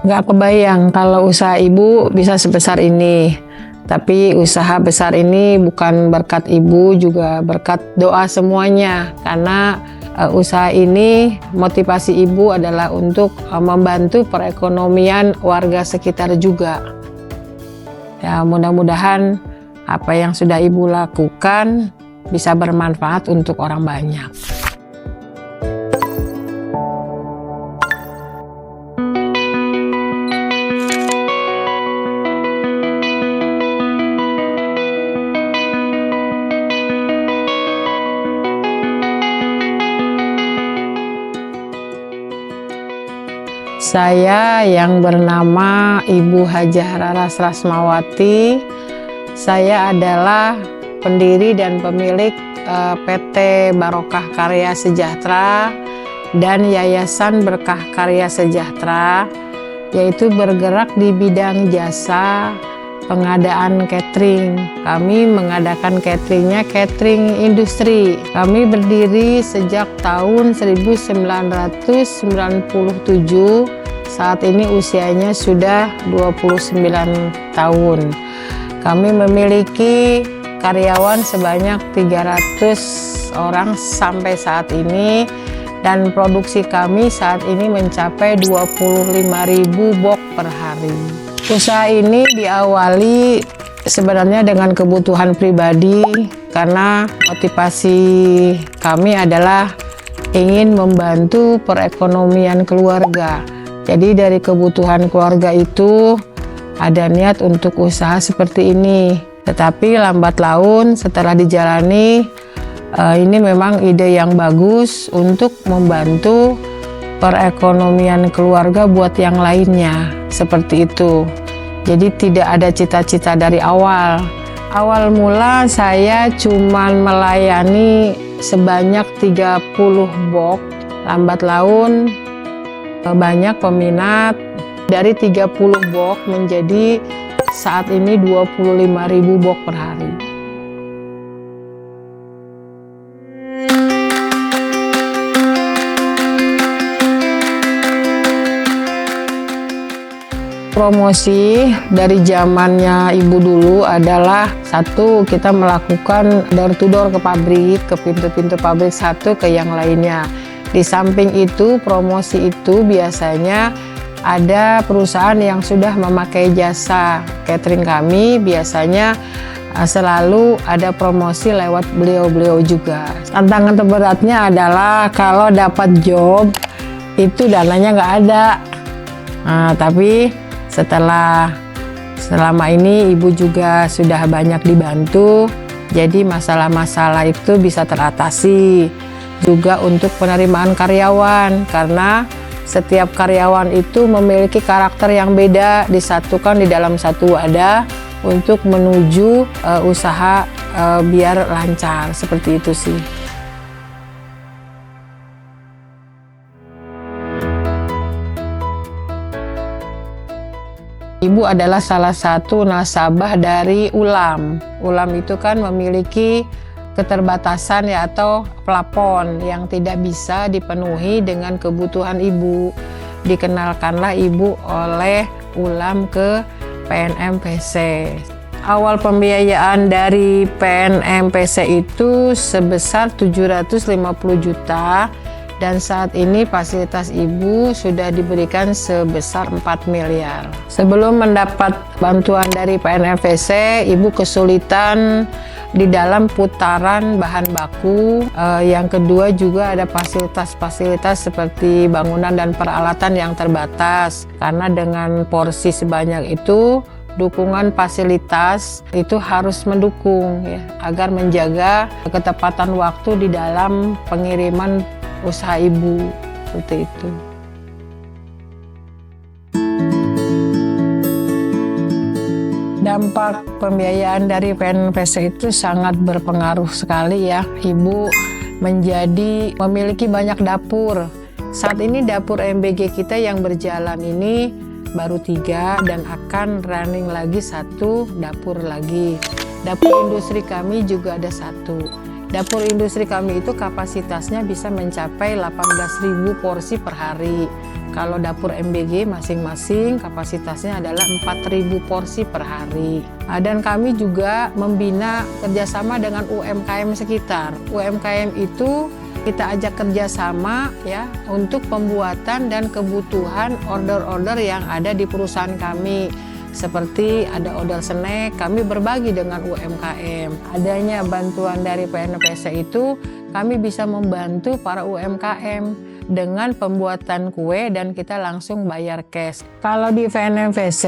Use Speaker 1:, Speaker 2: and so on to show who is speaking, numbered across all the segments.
Speaker 1: Nggak kebayang kalau usaha ibu bisa sebesar ini. Tapi usaha besar ini bukan berkat ibu, juga berkat doa semuanya. Karena usaha ini, motivasi ibu adalah untuk membantu perekonomian warga sekitar juga. Ya, mudah-mudahan apa yang sudah ibu lakukan bisa bermanfaat untuk orang banyak. Saya yang bernama Ibu Hajah Raras Rasmawati. Saya adalah pendiri dan pemilik PT Barokah Karya Sejahtera dan Yayasan Berkah Karya Sejahtera, yaitu bergerak di bidang jasa pengadaan catering. Kami mengadakan cateringnya catering industri. Kami berdiri sejak tahun 1997. Saat ini usianya sudah 29 tahun. Kami memiliki karyawan sebanyak 300 orang sampai saat ini, dan produksi kami saat ini mencapai 25.000 box per hari. Usaha ini diawali sebenarnya dengan kebutuhan pribadi, karena motivasi kami adalah ingin membantu perekonomian keluarga. Jadi dari kebutuhan keluarga itu ada niat untuk usaha seperti ini. Tetapi lambat laun setelah dijalani, ini memang ide yang bagus untuk membantu perekonomian keluarga buat yang lainnya, seperti itu. Jadi tidak ada cita-cita dari awal. Awal mula saya cuman melayani sebanyak 30 box. Lambat laun banyak peminat, dari 30 box menjadi saat ini 25.000 box per hari. Promosi dari zamannya ibu dulu adalah, satu, kita melakukan door to door ke pabrik, ke pintu-pintu pabrik satu ke yang lainnya. Di samping itu, promosi itu biasanya ada perusahaan yang sudah memakai jasa catering kami, biasanya selalu ada promosi lewat beliau-beliau juga. Tantangan terberatnya adalah kalau dapat job itu dananya nggak ada. Nah, tapi selama ini ibu juga sudah banyak dibantu, jadi masalah-masalah itu bisa teratasi. Juga untuk penerimaan karyawan, karena setiap karyawan itu memiliki karakter yang beda, disatukan di dalam satu wadah untuk menuju usaha biar lancar, seperti itu sih. Ibu adalah salah satu nasabah dari ULAM. ULAM itu kan memiliki keterbatasan ya, atau plafon yang tidak bisa dipenuhi dengan kebutuhan ibu. Dikenalkanlah ibu oleh ULAM ke PNMPC. Awal pembiayaan dari PNMPC itu sebesar 750 juta. Dan saat ini fasilitas ibu sudah diberikan sebesar 4 miliar. Sebelum mendapat bantuan dari PNMPC, ibu kesulitan di dalam putaran bahan baku. Yang kedua juga ada fasilitas-fasilitas seperti bangunan dan peralatan yang terbatas. Karena dengan porsi sebanyak itu, dukungan fasilitas itu harus mendukung ya, agar menjaga ketepatan waktu di dalam pengiriman usaha ibu, seperti itu. Dampak pembiayaan dari PNMPC itu sangat berpengaruh sekali ya. Ibu memiliki banyak dapur. Saat ini dapur MBG kita yang berjalan ini baru 3 dan akan running lagi 1 dapur lagi. Dapur industri kami juga ada 1. Dapur industri kami itu kapasitasnya bisa mencapai 18.000 porsi per hari. Kalau dapur MBG masing-masing kapasitasnya adalah 4.000 porsi per hari. Dan kami juga membina kerjasama dengan UMKM sekitar. UMKM itu kita ajak kerjasama ya untuk pembuatan dan kebutuhan order-order yang ada di perusahaan kami. Seperti ada order snack, kami berbagi dengan UMKM. Adanya bantuan dari PNPC itu, kami bisa membantu para UMKM dengan pembuatan kue dan kita langsung bayar cash. Kalau di PNPC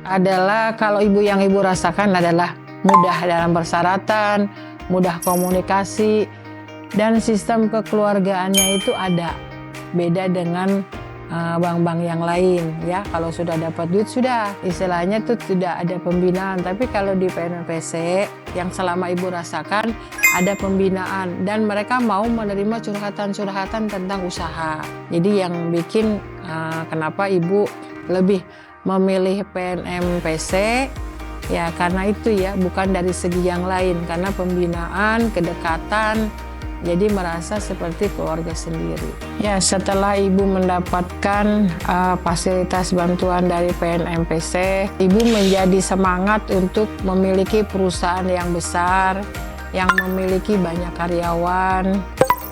Speaker 1: adalah, kalau ibu yang ibu rasakan adalah mudah dalam persyaratan, mudah komunikasi, dan sistem kekeluargaannya itu ada. Beda dengan bank-bank yang lain ya. Kalau sudah dapat duit sudah istilahnya tuh tidak ada pembinaan, tapi kalau di PNPC yang selama ibu rasakan ada pembinaan dan mereka mau menerima curhatan-curhatan tentang usaha. Jadi yang bikin kenapa ibu lebih memilih PNPC ya karena itu ya, bukan dari segi yang lain, karena pembinaan, kedekatan, jadi merasa seperti keluarga sendiri. Ya, setelah ibu mendapatkan fasilitas bantuan dari PNPC, ibu menjadi semangat untuk memiliki perusahaan yang besar, yang memiliki banyak karyawan,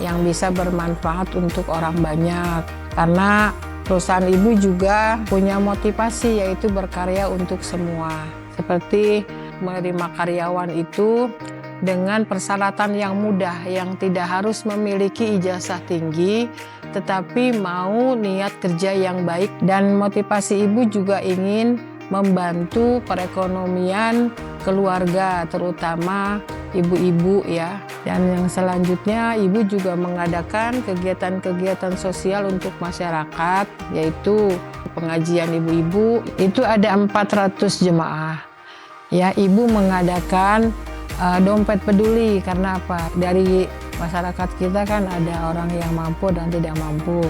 Speaker 1: yang bisa bermanfaat untuk orang banyak. Karena perusahaan ibu juga punya motivasi, yaitu berkarya untuk semua. Seperti menerima karyawan itu dengan persyaratan yang mudah, yang tidak harus memiliki ijazah tinggi, tetapi mau niat kerja yang baik. Dan motivasi ibu juga ingin membantu perekonomian keluarga, terutama ibu-ibu ya. Dan yang selanjutnya, ibu juga mengadakan kegiatan-kegiatan sosial untuk masyarakat, yaitu pengajian ibu-ibu. Itu ada 400 jemaah. Ya, ibu mengadakan dompet peduli. Karena apa? Dari masyarakat kita kan ada orang yang mampu dan tidak mampu.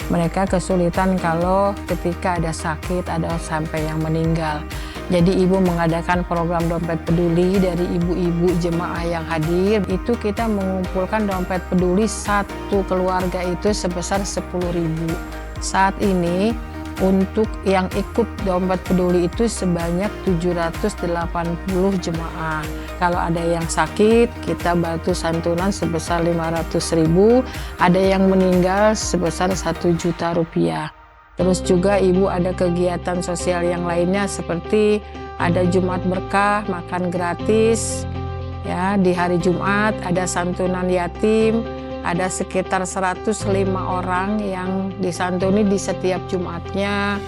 Speaker 1: Mereka kesulitan kalau ketika ada sakit, ada sampai yang meninggal. Jadi ibu mengadakan program dompet peduli dari ibu-ibu jemaah yang hadir. Itu kita mengumpulkan dompet peduli satu keluarga itu sebesar 10.000. Saat ini untuk yang ikut dompet peduli itu sebanyak 780 jemaah. Kalau ada yang sakit, kita bantu santunan sebesar 500.000. Ada yang meninggal sebesar 1 juta rupiah. Terus juga ibu ada kegiatan sosial yang lainnya seperti ada Jumat Berkah, makan gratis. Ya, di hari Jumat ada santunan yatim. Ada sekitar 105 orang yang disantuni di setiap Jumatnya.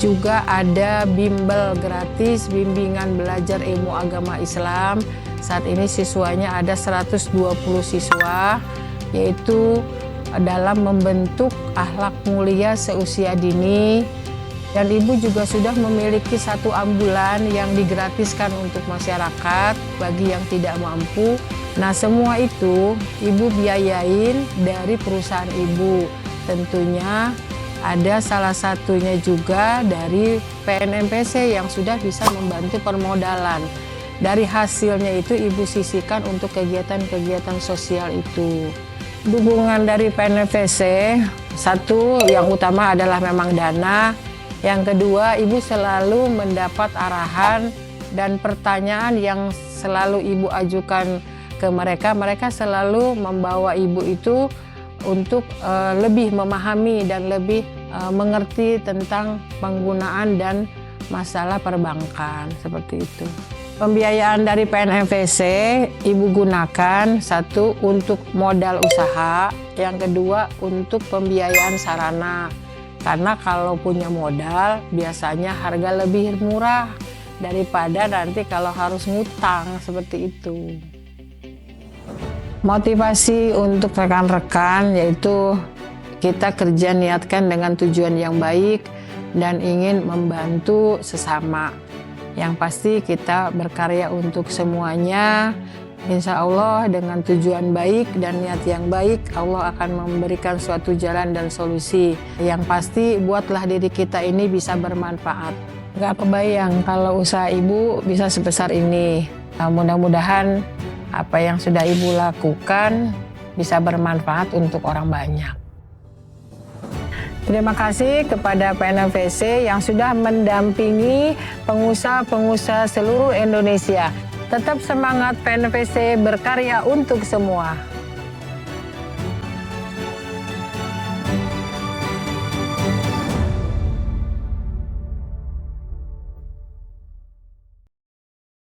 Speaker 1: Juga ada bimbel gratis, bimbingan belajar ilmu agama Islam. Saat ini siswanya ada 120 siswa, yaitu dalam membentuk akhlak mulia seusia dini. Dan ibu juga sudah memiliki 1 ambulan yang digratiskan untuk masyarakat bagi yang tidak mampu. Nah, semua itu ibu biayain dari perusahaan ibu. Tentunya ada salah satunya juga dari PNPC yang sudah bisa membantu permodalan. Dari hasilnya itu ibu sisihkan untuk kegiatan-kegiatan sosial itu. Dukungan dari PNPC, satu yang utama adalah memang dana. Yang kedua, ibu selalu mendapat arahan dan pertanyaan yang selalu ibu ajukan ke mereka. Mereka selalu membawa ibu itu untuk lebih memahami dan lebih mengerti tentang penggunaan dan masalah perbankan, seperti itu. Pembiayaan dari PNPC ibu gunakan, satu untuk modal usaha, yang kedua untuk pembiayaan sarana. Karena kalau punya modal biasanya harga lebih murah daripada nanti kalau harus ngutang, seperti itu. Motivasi untuk rekan-rekan yaitu kita kerja niatkan dengan tujuan yang baik dan ingin membantu sesama. Yang pasti kita berkarya untuk semuanya. Insya Allah dengan tujuan baik dan niat yang baik, Allah akan memberikan suatu jalan dan solusi. Yang pasti buatlah diri kita ini bisa bermanfaat. Gak kebayang kalau usaha ibu bisa sebesar ini. Mudah-mudahan apa yang sudah Ibu lakukan bisa bermanfaat untuk orang banyak. Terima kasih kepada PNVC yang sudah mendampingi pengusaha-pengusaha seluruh Indonesia. Tetap semangat PNVC berkarya untuk semua.